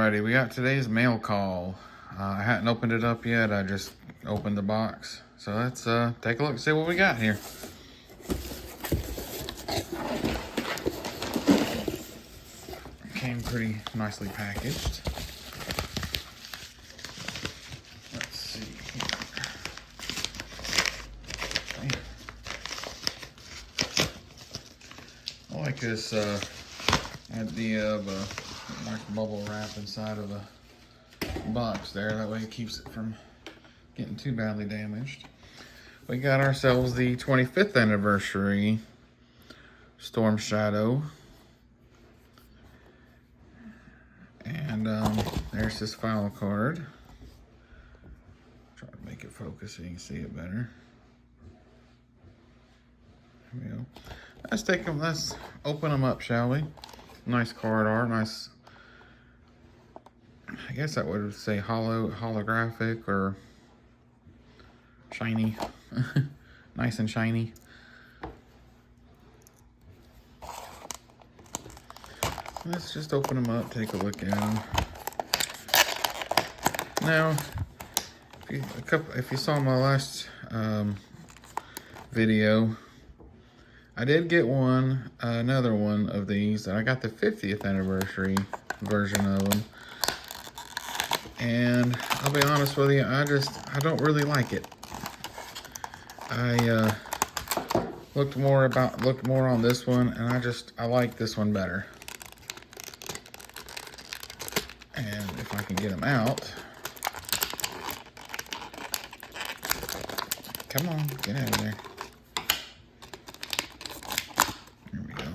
Alrighty, we got today's mail call. I hadn't opened it up yet. I just opened the box. So let's take a look and see what we got here. Came pretty nicely packaged. Let's see here. Okay. I like this idea of like bubble wrap inside of a box there. That way it keeps it from getting too badly damaged. We got ourselves the 25th anniversary Storm Shadow. And there's this file card. Try to make it focus so you can see it better. There we go. Let's open them up, shall we? Nice card art, nice. I guess that would say holographic or shiny. Nice and shiny. Let's just open them up, take a look at them. Now, if you saw my last video, I did get another one of these. I got the 50th anniversary version of them. And I'll be honest with you, I don't really like it. I looked more on this one, and I like this one better. And if I can get them out. Come on, get out of there. There we go.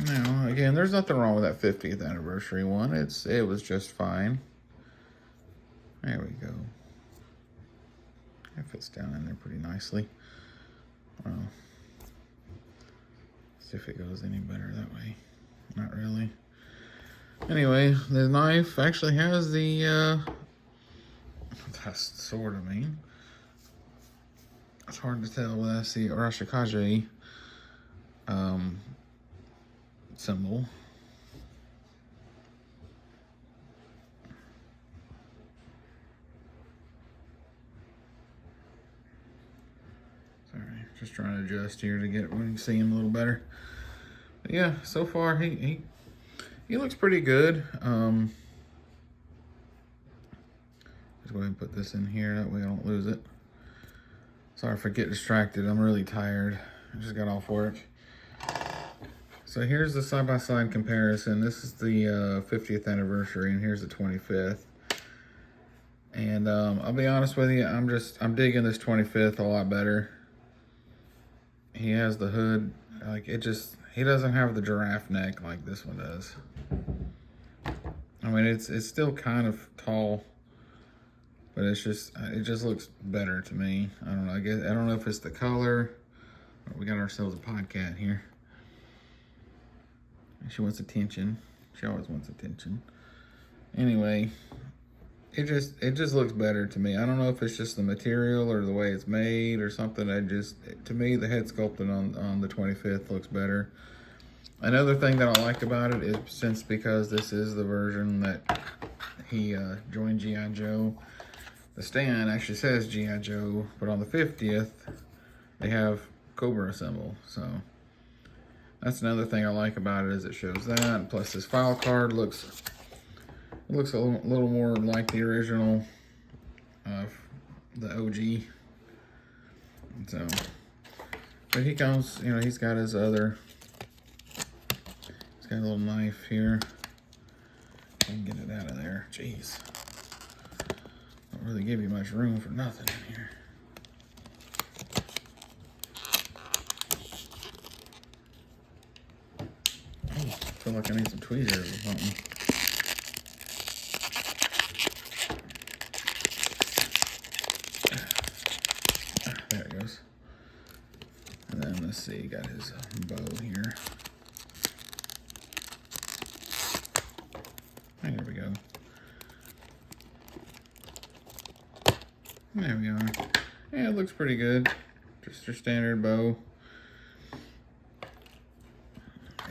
Now, again, there's nothing wrong with that 50th anniversary one. It was just fine. There we go. It fits down in there pretty nicely. Well, see if it goes any better that way. Not really. Anyway, the knife actually has the that's sword, I mean. It's hard to tell, but that's the Arashikage symbol. Sorry, just trying to adjust here to get when you see him a little better. But yeah, so far he looks pretty good. Just go ahead and put this in here, that way I don't lose it. Sorry if I get distracted, I'm really tired. I just got off work. So here's the side-by-side comparison. This is the 50th anniversary, and here's the 25th. And I'll be honest with you, I'm digging this 25th a lot better. He has the hood, like he doesn't have the giraffe neck like this one does. I mean, it's still kind of tall, but it just looks better to me. I don't know. I don't know if it's the color. We got ourselves a podcat here. She wants attention. She always wants attention. Anyway, it just looks better to me. I don't know if it's just the material or the way it's made or something. To me, the head sculpting on the 25th looks better. Another thing that I like about it is because this is the version that he joined G.I. Joe. The stand actually says G.I. Joe, but on the 50th, they have Cobra symbol. So that's another thing I like about it, is it shows that. Plus this file card looks a little more like the original, the OG. So, but he comes, he's got his other, he's got a little knife here. I can get it out of there. Jeez. Don't really give you much room for nothing in here. Oh, I feel like I need some tweezers or something. There it goes. And then let's see, got his bow here. There we go. There we are. Yeah, it looks pretty good. Just your standard bow.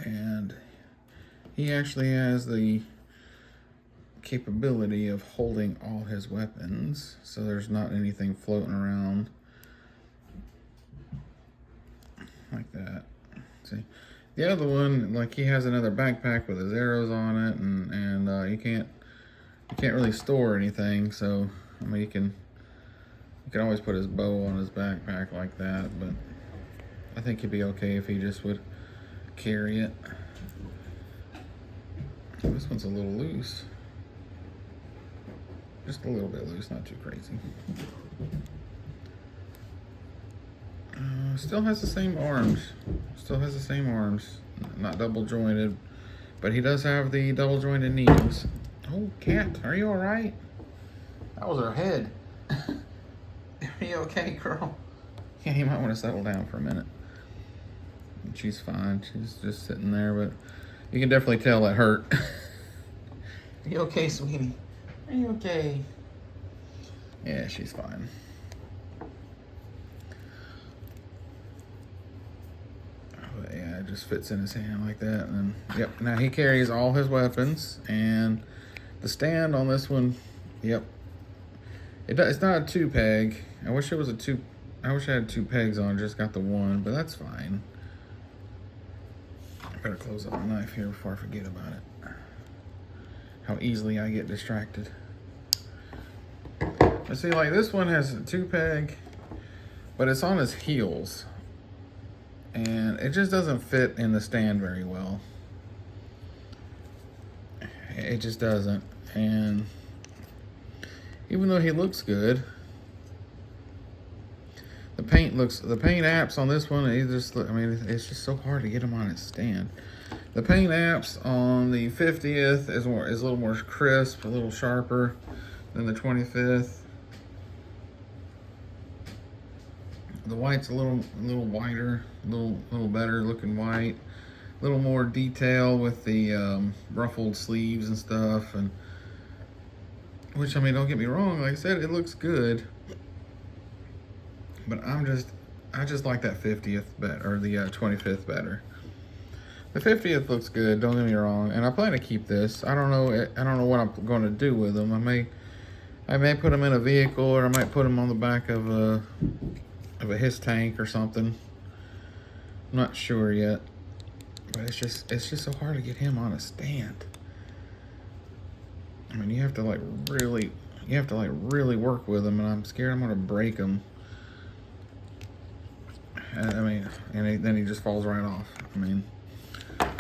And he actually has the capability of holding all his weapons, so there's not anything floating around like that. See, the other one, like, he has another backpack with his arrows on it, and you can't really store anything. So I mean, you can always put his bow on his backpack like that, but I think he'd be okay if he just would carry it. This one's a little loose. Just a little bit loose, not too crazy. Still has the same arms. Still has the same arms. Not double jointed, but he does have the double jointed knees. Oh, cat, are you alright? That was her head. Are you okay, girl? Yeah, you might want to settle down for a minute. She's fine. She's just sitting there, but you can definitely tell that hurt. Are you okay, sweetie? Are you okay? Yeah, she's fine. But yeah, it just fits in his hand like that. And yep, now he carries all his weapons, and the stand on this one, yep, it's not a 2-peg. I wish it was I wish I had 2 pegs on. Just got the one, but that's fine. I better close up my knife here before I forget about it. How easily I get distracted. I see, like, this one has a 2-peg, but it's on his heels, and it just doesn't fit in the stand very well. It just doesn't. And even though he looks good, the paint apps on this one, it's just so hard to get him on its stand. The paint apps on the 50th is a little more crisp, a little sharper than the 25th. The white's a little whiter, a little better looking white, a little more detail with the ruffled sleeves and stuff, and which, I mean, don't get me wrong, like I said, it looks good, but I just like that 50th better, or the 25th better. The 50th looks good, don't get me wrong, and I plan to keep this. I don't know what I'm going to do with them. I may put them in a vehicle, or I might put them on the back of a HISS tank or something. I'm not sure yet, but it's just so hard to get him on a stand. I mean, you have to really work with him, and I'm scared I'm gonna break him. I mean, then he just falls right off. I mean,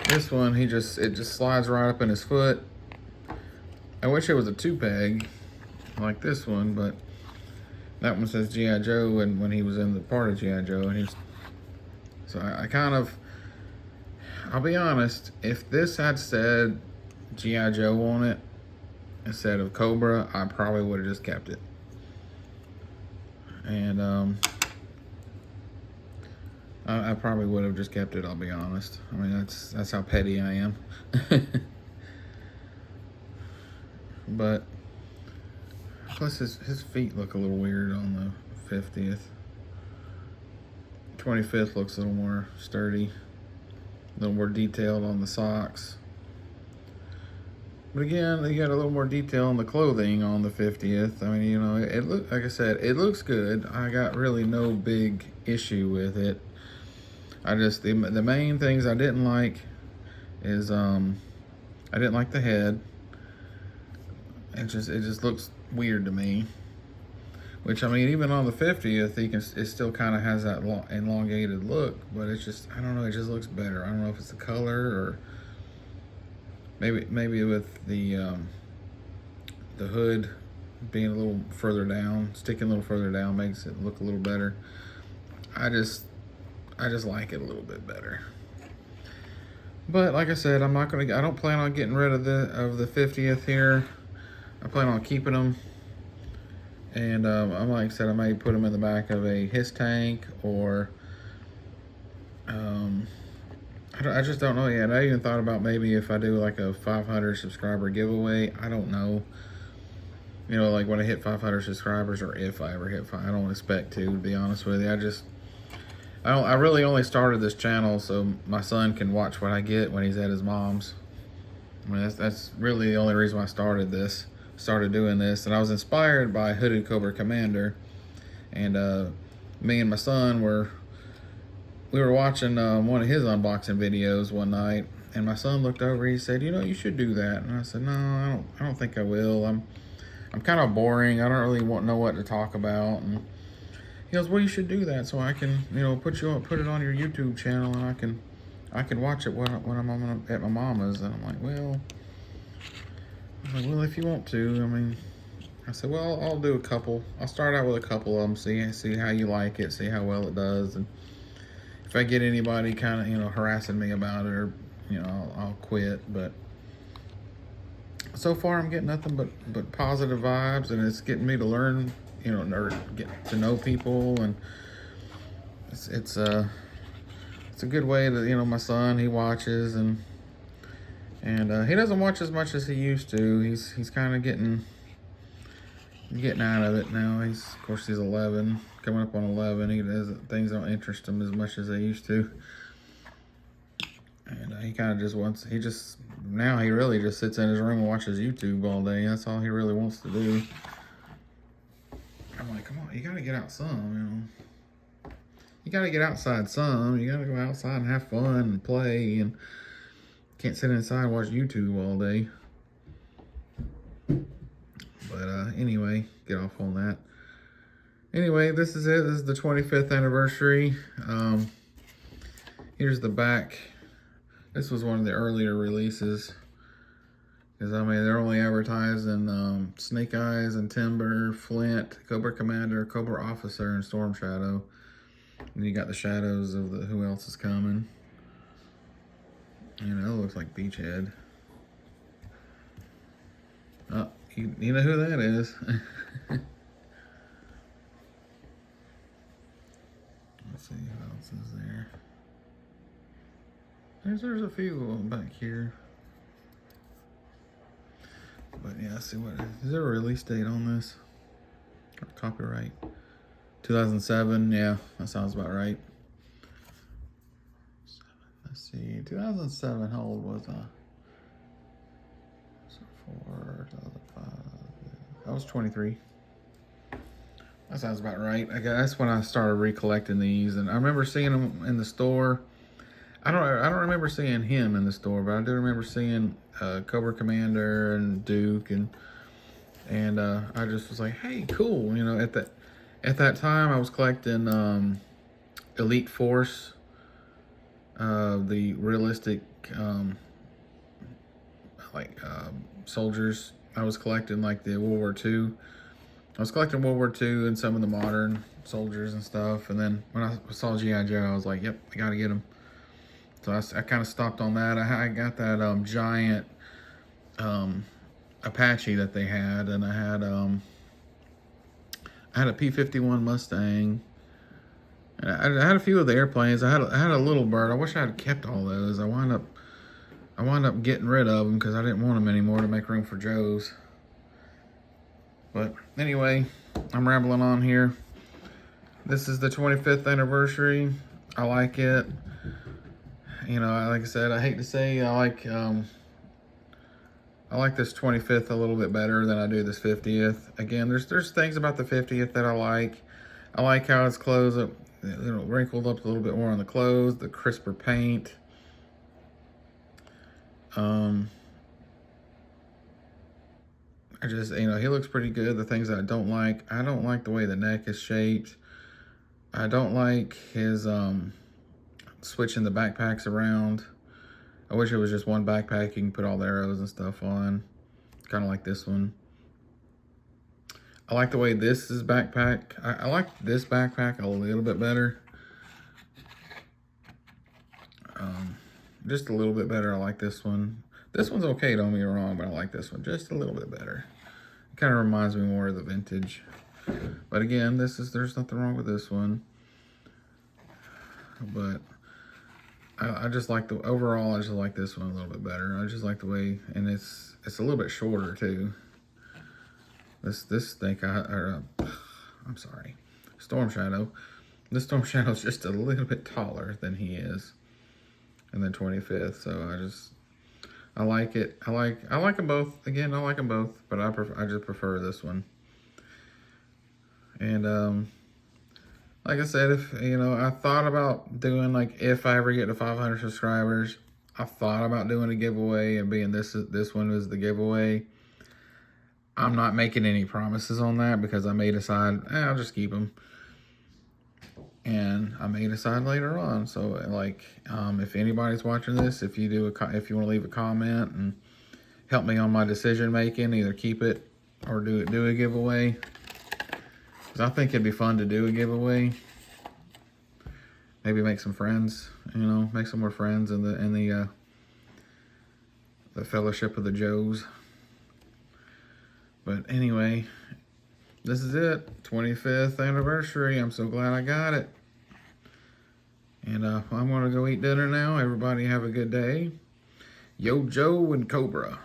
this one, it just slides right up in his foot. I wish it was a 2-peg like this one, but that one says G.I. Joe, and when he was in the part of G.I. Joe, and so I'll be honest, if this had said G.I. Joe on it instead of Cobra, I probably would have just kept it. And I probably would have just kept it, I'll be honest. I mean, that's how petty I am. But plus his feet look a little weird on the 50th. 25th looks a little more sturdy, a little more detailed on the socks. But again, you got a little more detail on the clothing on the 50th. I mean, you know, like I said, it looks good. I got really no big issue with it. The main things I didn't like is I didn't like the head. It just looks weird to me. Which, I mean, even on the 50th, it still kind of has that elongated look, but it's just, I don't know, it just looks better. I don't know if it's the color, or maybe with the hood being a little further down, sticking a little further down makes it look a little better. I just like it a little bit better. But like I said, I don't plan on getting rid of the 50th here. I plan on keeping them. And like I said, I may put them in the back of a HISS tank, or I just don't know yet. I even thought about maybe if I do like a 500 subscriber giveaway. I don't know. You know, like when I hit 500 subscribers, or if I ever hit 500. I don't expect to be honest with you. I really only started this channel so my son can watch what I get when he's at his mom's. I mean, that's really the only reason why I started doing this. And I was inspired by Hooded Cobra Commander. And me and my son we were watching one of his unboxing videos one night, and my son looked over. He said, "You know, you should do that." And I said, "No, I don't think I will. I'm kind of boring. I don't really know what to talk about." And he goes, "Well, you should do that so I can, put it on your YouTube channel, and I can watch it when I'm at my mama's." And I'm like, well, if you want to, I mean. I said, well, I'll do a couple. I'll start out with a couple of them, see how you like it, see how well it does, and if I get anybody kind of harassing me about it, or I'll quit. But so far I'm getting nothing but positive vibes, and it's getting me to learn, or get to know people, and it's a good way to, my son, he watches, and he doesn't watch as much as he used to. He's kind of getting out of it now. Of course he's 11, coming up on 11. Things don't interest him as much as they used to, and he kind of just wants. Now he really just sits in his room and watches YouTube all day. That's all he really wants to do. I'm like, come on, you gotta get out some, You gotta get outside some. You gotta go outside and have fun and play, and can't sit inside and watch YouTube all day. But anyway, get off on that. Anyway, this is it. This is the 25th anniversary. Here's the back. This was one of the earlier releases. Because, I mean, they're only advertising Snake Eyes and Timber, Flint, Cobra Commander, Cobra Officer, and Storm Shadow. And you got the shadows of who else is coming. It looks like Beachhead. Oh, you know who that is. Let's see who else is there. There's a few of them back here. But yeah, let's see is there a release date on this? Or copyright? 2007, yeah, that sounds about right. Let's see, 2007, how old was I? 2005. I was 23. That sounds about right. I guess that's when I started recollecting these, and I remember seeing them in the store. I don't remember seeing him in the store, but I do remember seeing Cobra Commander and Duke, and I just was like, hey, cool. At that time I was collecting Elite Force, the realistic soldiers. I was collecting like the World War II. I was collecting World War II and some of the modern soldiers and stuff. And then when I saw G.I. Joe, I was like, yep, I gotta get them. So I kind of stopped on that. I got that giant Apache that they had, and I had a P-51 Mustang. And I had a few of the airplanes. I had a Little Bird. I wish I had kept all those. I wound up getting rid of them because I didn't want them anymore to make room for Joe's. But anyway, I'm rambling on here. This is the 25th anniversary. I like it. Like I said, I hate to say I like this 25th a little bit better than I do this 50th. Again, there's things about the 50th that I like. I like how it's closed up, wrinkled up a little bit more on the clothes, the crisper paint. I just, he looks pretty good. The things that I don't like the way the neck is shaped. I don't like his switching the backpacks around. I wish it was just one backpack you can put all the arrows and stuff on. Kind of like this one. I like the way this is backpack. I like this backpack a little bit better. Just a little bit better. I like this one. This one's okay, don't get me wrong, but I like this one just a little bit better. It kind of reminds me more of the vintage. But again, there's nothing wrong with this one. But I just like overall, I just like this one a little bit better. I just like the way, and it's a little bit shorter too. This thing, I'm sorry, Storm Shadow. This Storm Shadow is just a little bit taller than he is in the 25th. So I like it. I like them both. Again, I like them both, but I just prefer this one. And like I said, if I thought about doing, like, if I ever get to 500 subscribers, I thought about doing a giveaway and being this one was the giveaway. I'm not making any promises on that because I may decide I'll just keep them, and I may decide later on. So, like, if anybody's watching this, if you want to leave a comment and help me on my decision making, either keep it or do a giveaway. Because I think it'd be fun to do a giveaway. Maybe make some friends, make some more friends in the Fellowship of the Joes. But anyway, this is it. 25th anniversary. I'm so glad I got it. And I'm going to go eat dinner now. Everybody have a good day. Yo, Joe and Cobra.